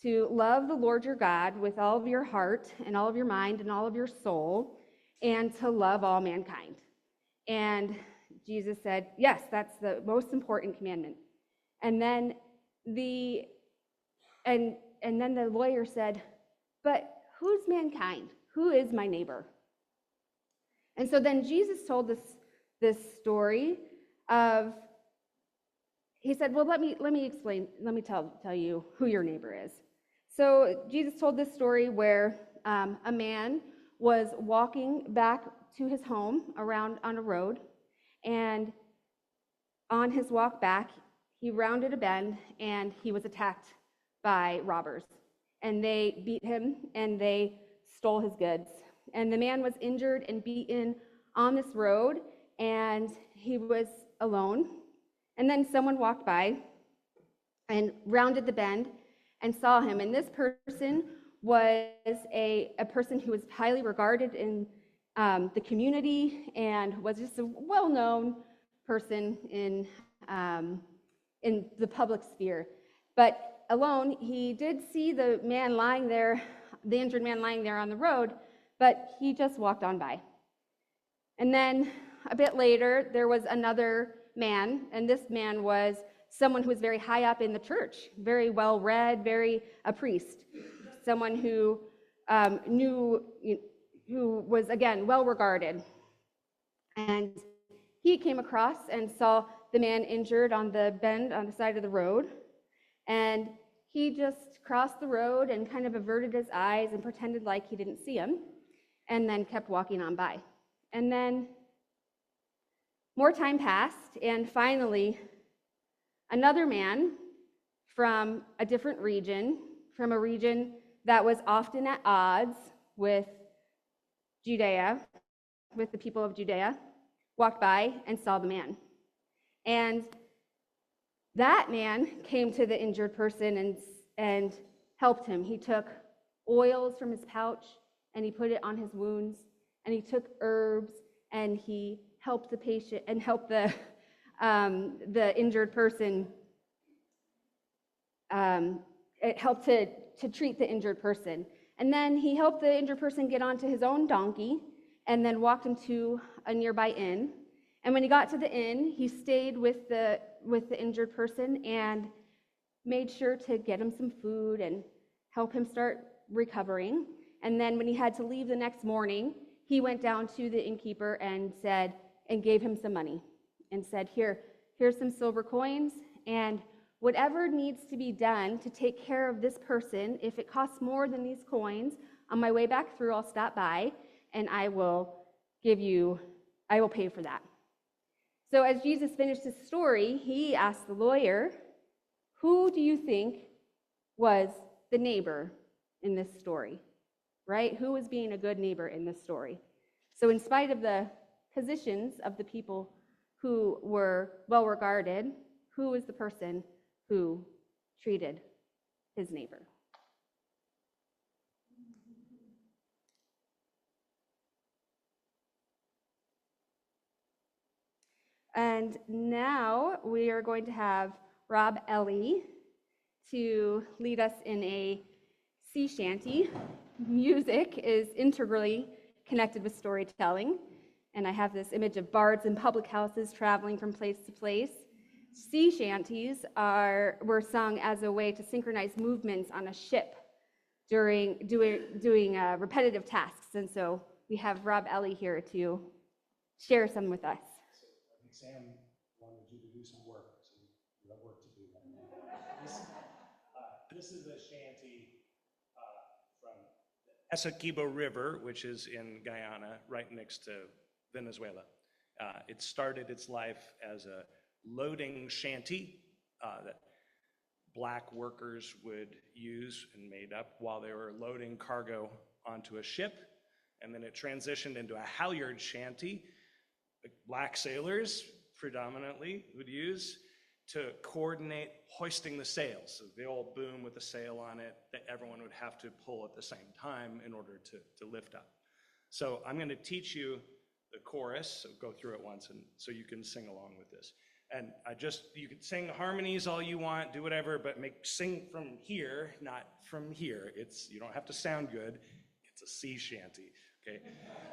Speaker 1: to love the Lord your God with all of your heart and all of your mind and all of your soul, and to love all mankind. And Jesus said, yes, that's the most important commandment. And then the lawyer said, but who's mankind? Who is my neighbor? And so then Jesus told this story of, he said, well, let me explain, let me tell you who your neighbor is. So Jesus told this story where a man was walking back to his home on a road, and on his walk back, he rounded a bend and he was attacked by robbers. And they beat him and they stole his goods. And the man was injured and beaten on this road, and he was alone. And then someone walked by and rounded the bend and saw him. And this person was a person who was highly regarded in the community and was just a well-known person in the public sphere. But alone, he did see the man lying there, the injured man lying there on the road, but he just walked on by. And then a bit later, there was another man, and this man was someone who was very high up in the church, very well read, a priest, someone who who was, again, well regarded. And he came across and saw the man injured on the bend on the side of the road, and he just crossed the road and kind of averted his eyes and pretended like he didn't see him, and then kept walking on by. And then more time passed, and finally, another man from a different region, from a region that was often at odds with Judea, with the people of Judea, walked by and saw the man. And that man came to the injured person and helped him. He took oils from his pouch and he put it on his wounds, and he took herbs and he helped the patient and helped the injured person. It helped to treat the injured person. And then he helped the injured person get onto his own donkey and then walked him to a nearby inn. And when he got to the inn, he stayed with the injured person and made sure to get him some food and help him start recovering. And then when he had to leave the next morning, he went down to the innkeeper and gave him some money and said, here's some silver coins, and whatever needs to be done to take care of this person, if it costs more than these coins, on my way back through, I'll stop by and I will pay for that. So as Jesus finished his story, he asked the lawyer, who do you think was the neighbor in this story? Right? Who was being a good neighbor in this story? So in spite of the positions of the people who were well regarded, who was the person who treated his neighbor? And now we are going to have Rob Ellie to lead us in a sea shanty. Music is integrally connected with storytelling, and I have this image of bards in public houses traveling from place to place. Sea shanties were sung as a way to synchronize movements on a ship during doing repetitive tasks, and so we have Rob Ellie here to share some with us.
Speaker 7: I think Sam wanted you to do some work, so you have work to do right now. This is a shanty from the Essequibo River, which is in Guyana, right next to Venezuela. It started its life as a loading shanty that black workers would use and made up while they were loading cargo onto a ship. And then it transitioned into a halyard shanty that black sailors predominantly would use to coordinate hoisting the sails. So the old boom with the sail on it that everyone would have to pull at the same time in order to lift up. So I'm going to teach you the chorus, so go through it once and so you can sing along with this. And you can sing harmonies all you want, do whatever, but sing from here, not from here. You don't have to sound good. It's a sea shanty, okay?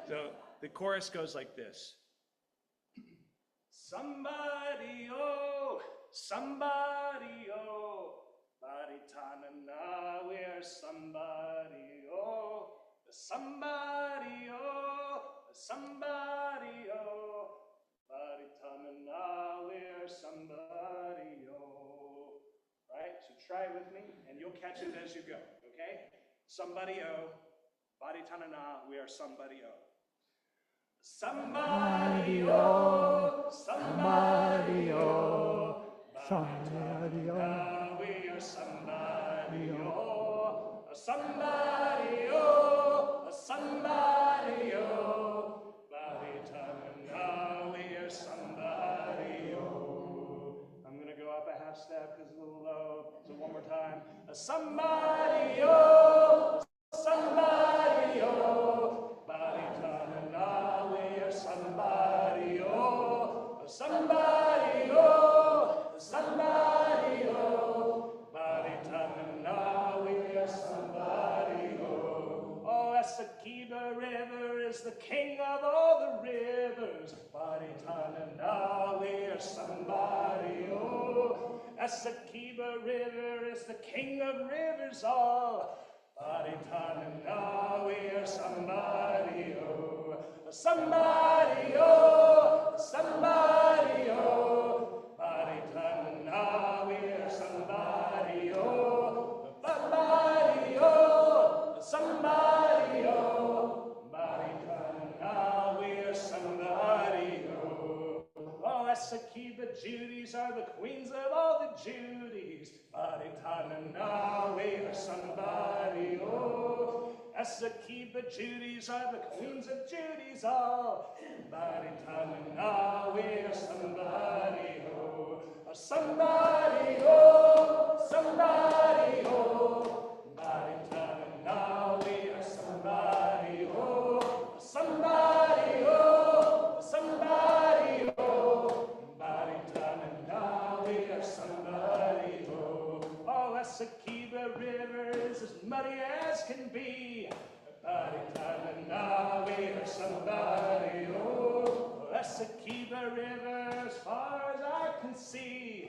Speaker 7: So the chorus goes like this. Somebody, oh, Baritanana, we're somebody, oh, somebody, oh, somebody, oh, Baritanana, we're somebody, oh. Right, so try it with me, and you'll catch it as you go, okay? Somebody, oh, Baritanana, we are somebody, oh. Somebody, oh, somebody, oh, somebody, oh, we are somebody, oh, somebody, oh, somebody, oh, Baritanana, we are somebody, oh. I'm gonna go up a half step because it's a little low, so one more time. Somebody, oh, somebody, oh, Baritanana, we are somebody, oh, somebody, oh, somebody, oh, Baritanana, we are somebody, oh. Oh, Essequibo River is the king of all the rivers, Baritanana, we are somebody, oh. Essequibo River is the king of rivers all, Baritanana, we are somebody, oh, somebody, oh, somebody, oh, Baritanana, we are somebody, oh, somebody, oh, somebody, oh, Baritanana, we are somebody, oh. Oh, Essequibo Judies are the queens of all the Judies, Baritanana, we are somebody, oh. Essequibo Judies are the queens of Judies all, Baritanana, we are somebody, oh. Somebody, oh, somebody, oh, Baritanana, we are somebody, oh. Somebody, oh, somebody, oh, Baritanana, we are somebody, oh. Oh, Essequibo River is as muddy as can be, Baritanana, we are somebody, oh. Essequibo River as far as I can see,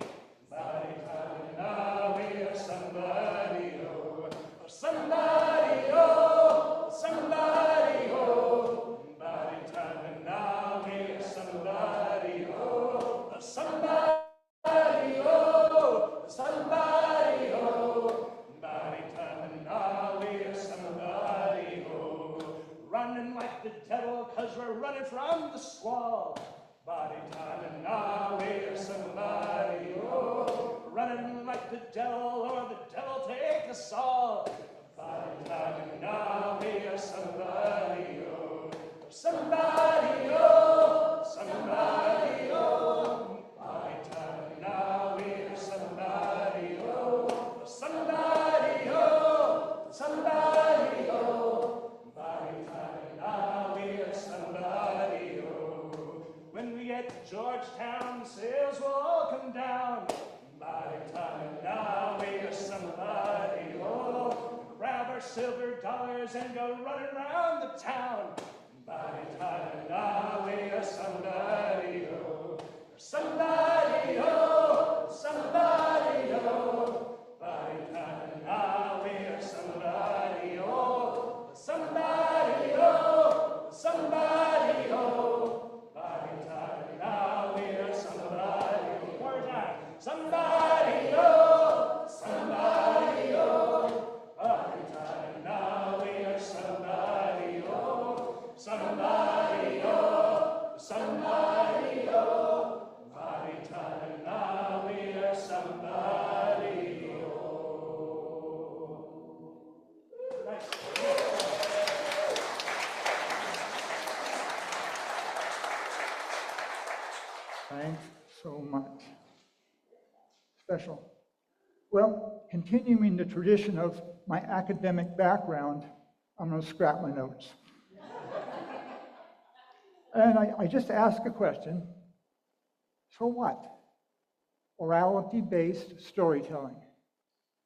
Speaker 7: Baritanana, we are somebody, oh. Somebody, oh, somebody, oh, Baritanana, we are somebody, oh. Somebody, oh, somebody, oh, Baritanana, we are somebody, oh. Running like the devil cause we're running from the squall, Baritanana, we are somebody, oh. Running like the devil or the devil take us all, Baritanana, we are somebody, oh. Somebody, oh, somebody, oh, Baritanana, we are somebody, oh. Somebody, oh, somebody, oh, Baritanana, we are somebody, oh. When we get to Georgetown, the sails will all come down, Baritanana, we are somebody, oh. Grab our silver dollars and go running around the town, Baritanana, we are somebody, oh. Somebody, oh, somebody, oh, Baritanana, we are somebody, oh. Somebody, oh, Somebody, oh, somebody, oh. Party time now, we are somebody, oh. Somebody, oh, somebody, oh. Party time now, we are somebody, oh. Nice.
Speaker 2: Thanks so much. Special. Well, continuing the tradition of my academic background, I'm going to scrap my notes. And I just ask a question. So what? Orality-based storytelling.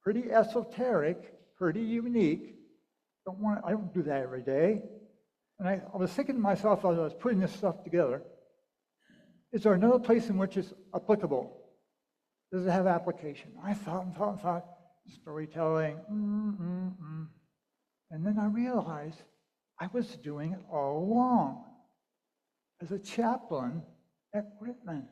Speaker 2: Pretty esoteric, pretty unique. I don't do that every day. And I was thinking to myself as I was putting this stuff together, is there another place in which it's applicable? Does it have application? I thought and thought and thought, storytelling, And then I realized I was doing it all along. As a chaplain at Whitman,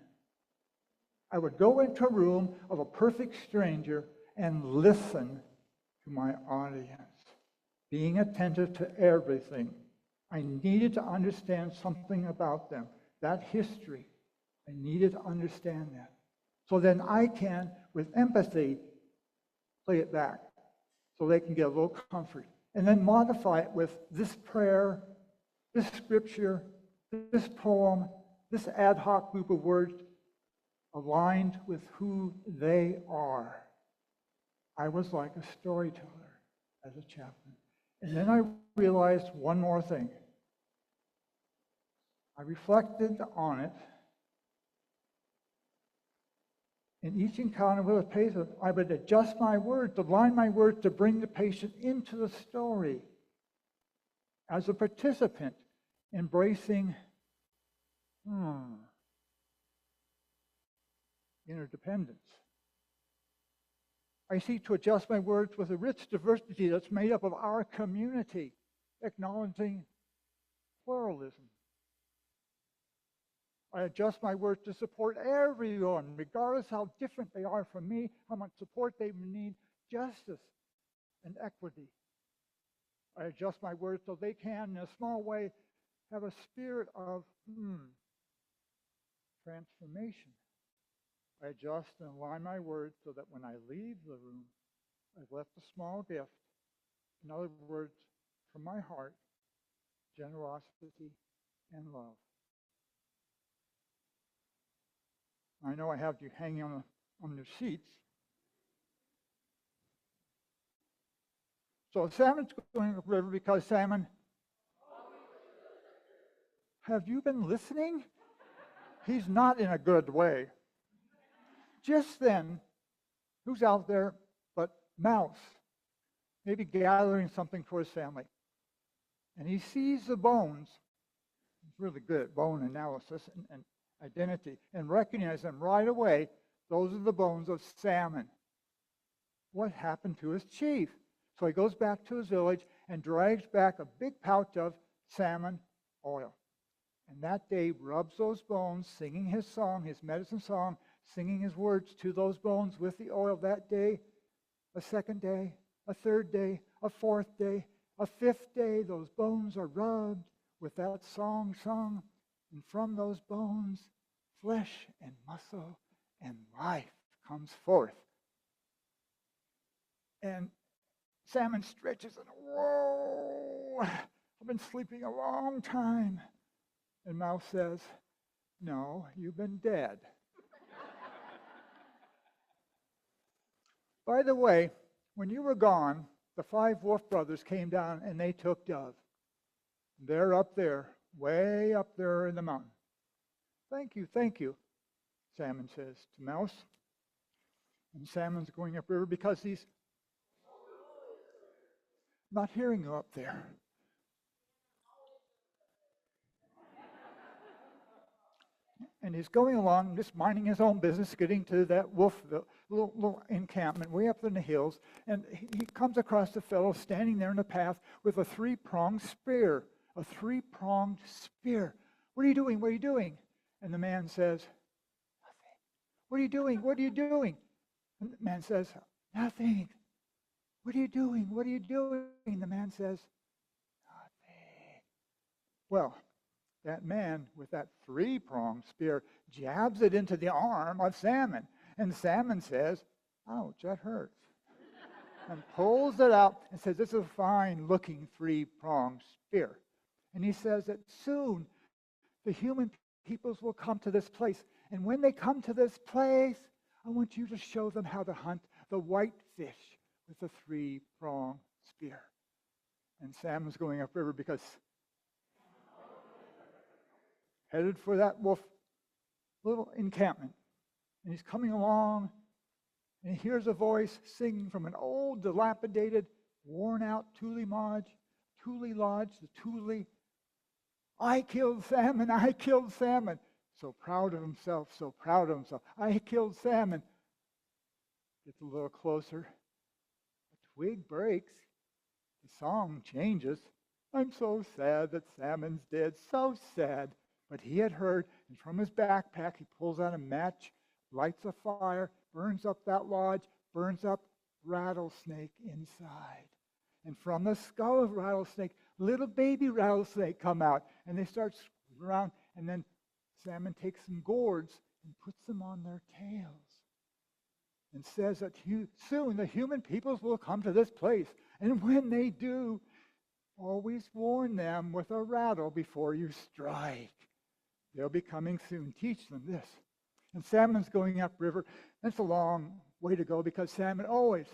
Speaker 2: I would go into a room of a perfect stranger and listen to my audience, being attentive to everything. I needed to understand something about them, that history. I needed to understand that. So then I can, with empathy, play it back so they can get a little comfort. And then modify it with this prayer, this scripture, this poem, this ad hoc group of words aligned with who they are. I was like a storyteller as a chaplain. And then I realized one more thing. I reflected on it. In each encounter with a patient, I would adjust my words, align my words to bring the patient into the story as a participant, embracing interdependence. I seek to adjust my words with a rich diversity that's made up of our community, acknowledging pluralism. I adjust my words to support everyone, regardless how different they are from me, how much support they need, justice and equity. I adjust my words so they can, in a small way, have a spirit of transformation. I adjust and align my words so that when I leave the room, I've left a small gift. In other words, from my heart, generosity and love. I know I have you hanging on your seats. So salmon's going up the river because salmon. Have you been listening? He's not in a good way. Just then, who's out there but Mouse, maybe gathering something for his family. And he sees the bones. He's really good at bone analysis and identity, and recognize them right away. Those are the bones of salmon. What happened to his chief? So he goes back to his village and drags back a big pouch of salmon oil. And that day rubs those bones, singing his song, his medicine song, singing his words to those bones with the oil. That day, a second day, a third day, a fourth day, a fifth day, those bones are rubbed with that song sung. And from those bones, flesh and muscle and life comes forth. And salmon stretches and, whoa, I've been sleeping a long time. And Mouse says, no, you've been dead. By the way, when you were gone, the 5 wolf brothers came down and they took Dove. They're up there, way up there in the mountain. Thank you, Salmon says to Mouse. And Salmon's going upriver because he's not hearing you up there. And he's going along, just minding his own business, getting to that wolf little encampment way up in the hills. And he comes across a fellow standing there in the path with a 3-pronged spear. A 3-pronged spear. What are you doing? What are you doing? And the man says, nothing. What are you doing? What are you doing? And the man says, nothing. What are you doing? What are you doing? The man says, nothing. Well, that man with that 3-pronged spear jabs it into the arm of Salmon. And Salmon says, ouch, that hurts. And pulls it out and says, this is a fine-looking 3-pronged spear. And he says that soon the human peoples will come to this place. And when they come to this place, I want you to show them how to hunt the white fish with the 3-pronged spear. And Salmon's going upriver because headed for that wolf little encampment. And he's coming along, and he hears a voice singing from an old, dilapidated, worn-out Thule Lodge, the Thule. I killed Salmon, I killed Salmon. So proud of himself, so proud of himself. I killed Salmon. Gets a little closer. A twig breaks. The song changes. I'm so sad that Salmon's dead, so sad. But he had heard, and from his backpack, he pulls out a match, lights a fire, burns up that lodge, burns up rattlesnake inside. And from the skull of rattlesnake, little baby rattlesnake come out, and they start swimming around, and then Salmon takes some gourds and puts them on their tails and says that soon the human peoples will come to this place. And when they do, always warn them with a rattle before you strike. They'll be coming soon. Teach them this. And Salmon's going upriver. That's a long way to go because Salmon always.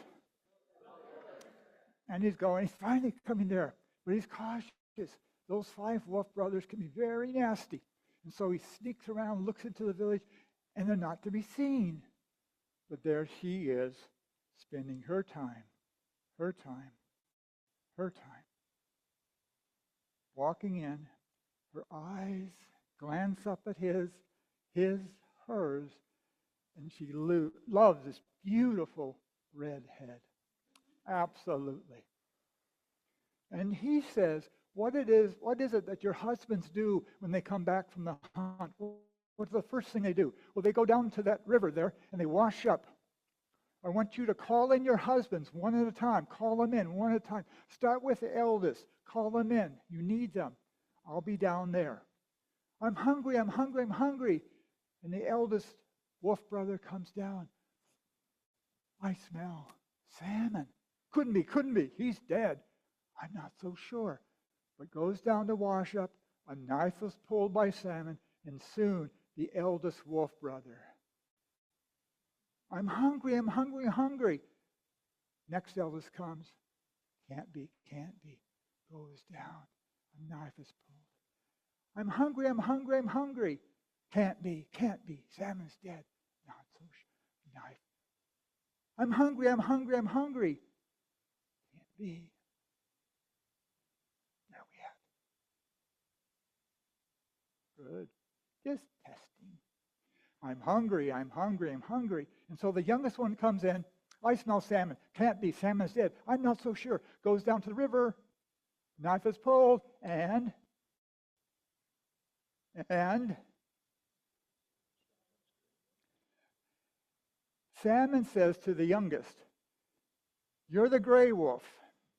Speaker 2: And he's finally coming there. But he's cautious. Those 5 wolf brothers can be very nasty. And so he sneaks around, looks into the village, and they're not to be seen. But there she is, spending her time, walking in. Her eyes glance up at his, hers, and she loves this beautiful red head. Absolutely. And he says, what is it that your husbands do when they come back from the hunt? What's the first thing they do? Well, they go down to that river there and they wash up. I want you to call in your husbands one at a time. Call them in one at a time. Start with the eldest. Call them in. You need them. I'll be down there. I'm hungry, I'm hungry, I'm hungry. And the eldest wolf brother comes down. I smell salmon. Couldn't be. He's dead. I'm not so sure. But goes down to wash up. A knife was pulled by Salmon, and soon the eldest wolf brother. I'm hungry, I'm hungry, I'm hungry. Next eldest comes. Can't be. Goes down. A knife is pulled. I'm hungry, I'm hungry, I'm hungry. Can't be. Salmon's dead. Not so sure. Knife. I'm hungry, I'm hungry, I'm hungry. Can't be. There we have. Good. Just testing. I'm hungry, I'm hungry, I'm hungry. And so the youngest one comes in. I smell salmon. Can't be. Salmon's dead. I'm not so sure. Goes down to the river. Knife is pulled. And Salmon says to the youngest, you're the gray wolf,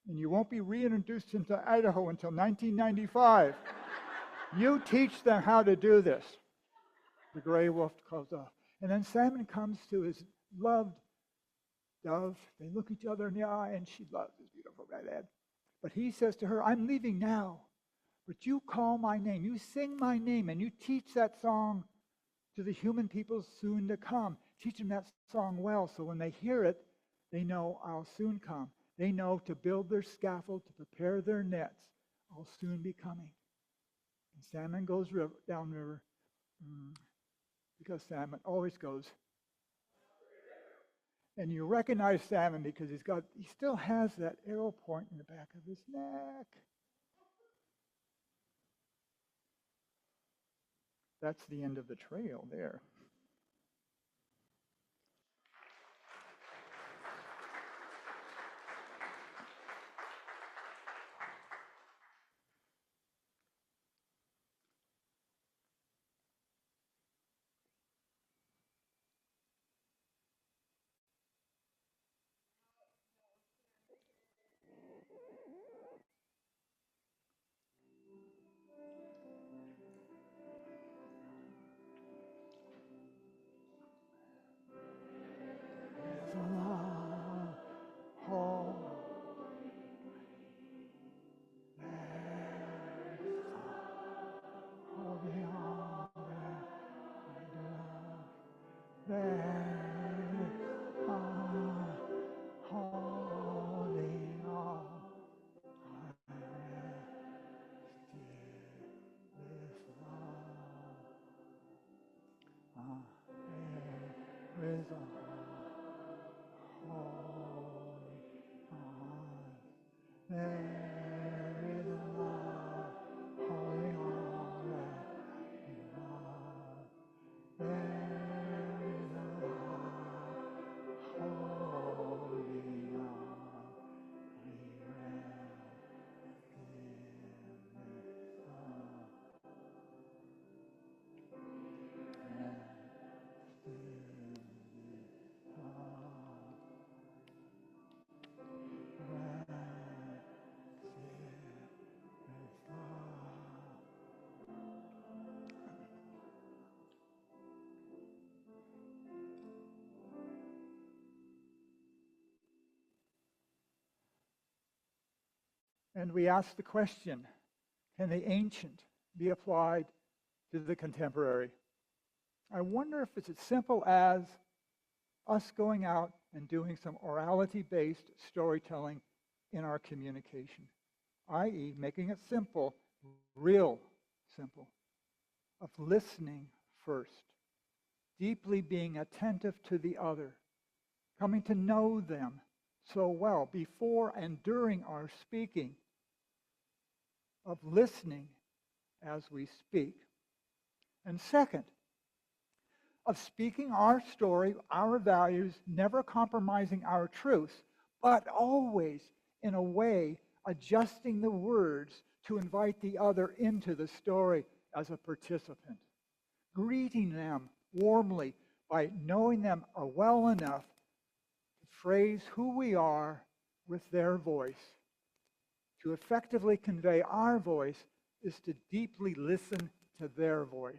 Speaker 2: and you won't be reintroduced into Idaho until 1995. You teach them how to do this. The gray wolf calls off. And then Salmon comes to his loved dove. They look each other in the eye, and she loves his beautiful red head. But he says to her, I'm leaving now, but you call my name, you sing my name, and you teach that song to the human people soon to come. Teach them that song well, so when they hear it, they know I'll soon come. They know to build their scaffold, to prepare their nets. I'll soon be coming. And Salmon goes downriver, because Salmon always goes. And you recognize Salmon because he still has that arrow point in the back of his neck. That's the end of the trail there. And we ask the question, can the ancient be applied to the contemporary? I wonder if it's as simple as us going out and doing some orality-based storytelling in our communication, i.e. making it simple, real simple, of listening first, deeply being attentive to the other, coming to know them so well before and during our speaking, of listening as we speak. And second, of speaking our story, our values, never compromising our truth, but always in a way adjusting the words to invite the other into the story as a participant, greeting them warmly by knowing them well enough to phrase who we are with their voice. To effectively convey our voice is to deeply listen to their voice.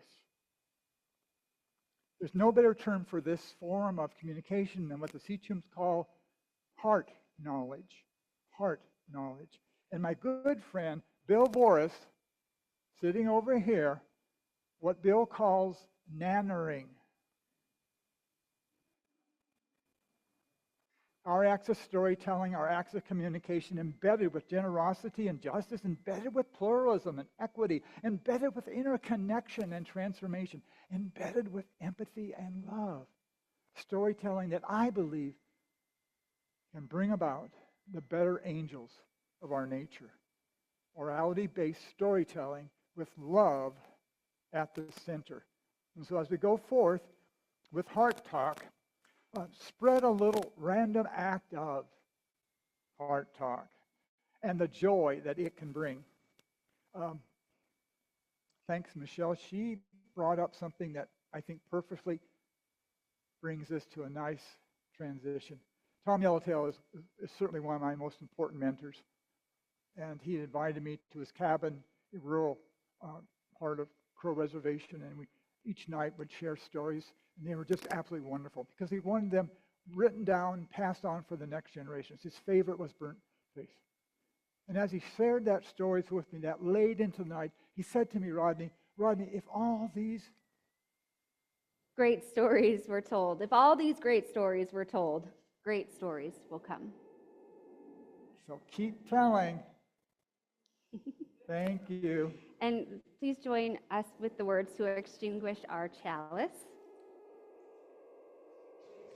Speaker 2: There's no better term for this form of communication than what the Seachums call heart knowledge. Heart knowledge. And my good friend, Bill Boris, sitting over here, what Bill calls nannering. Our acts of storytelling, our acts of communication, embedded with generosity and justice, embedded with pluralism and equity, embedded with interconnection and transformation, embedded with empathy and love. Storytelling that I believe can bring about the better angels of our nature. Orality-based storytelling with love at the center. And so as we go forth with Heart Talk, spread a little random act of heart talk and the joy that it can bring. Thanks, Michelle. She brought up something that I think perfectly brings us to a nice transition. Tom Yellowtail is certainly one of my most important mentors. And he invited me to his cabin, a rural part of Crow Reservation, and we each night would share stories, and they were just absolutely wonderful because he wanted them written down, passed on for the next generations. His favorite was Burnt Face. And as he shared that stories with me, that late into the night, he said to me, Rodney, if all these
Speaker 1: Great stories were told. If all these great stories were told, great stories will come.
Speaker 2: So keep telling. Thank you.
Speaker 1: And please join us with the words to extinguish our chalice.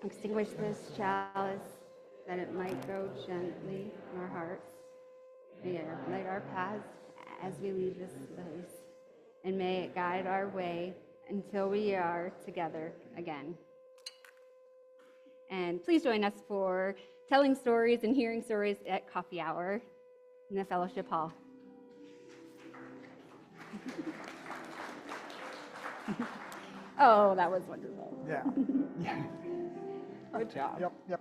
Speaker 1: Extinguish this chalice, that it might go gently in our hearts. May it light our paths as we leave this place, and may it guide our way until we are together again. And please join us for telling stories and hearing stories at coffee hour in the fellowship hall. Oh, that was wonderful.
Speaker 2: Yeah.
Speaker 1: Good job.
Speaker 2: Yep.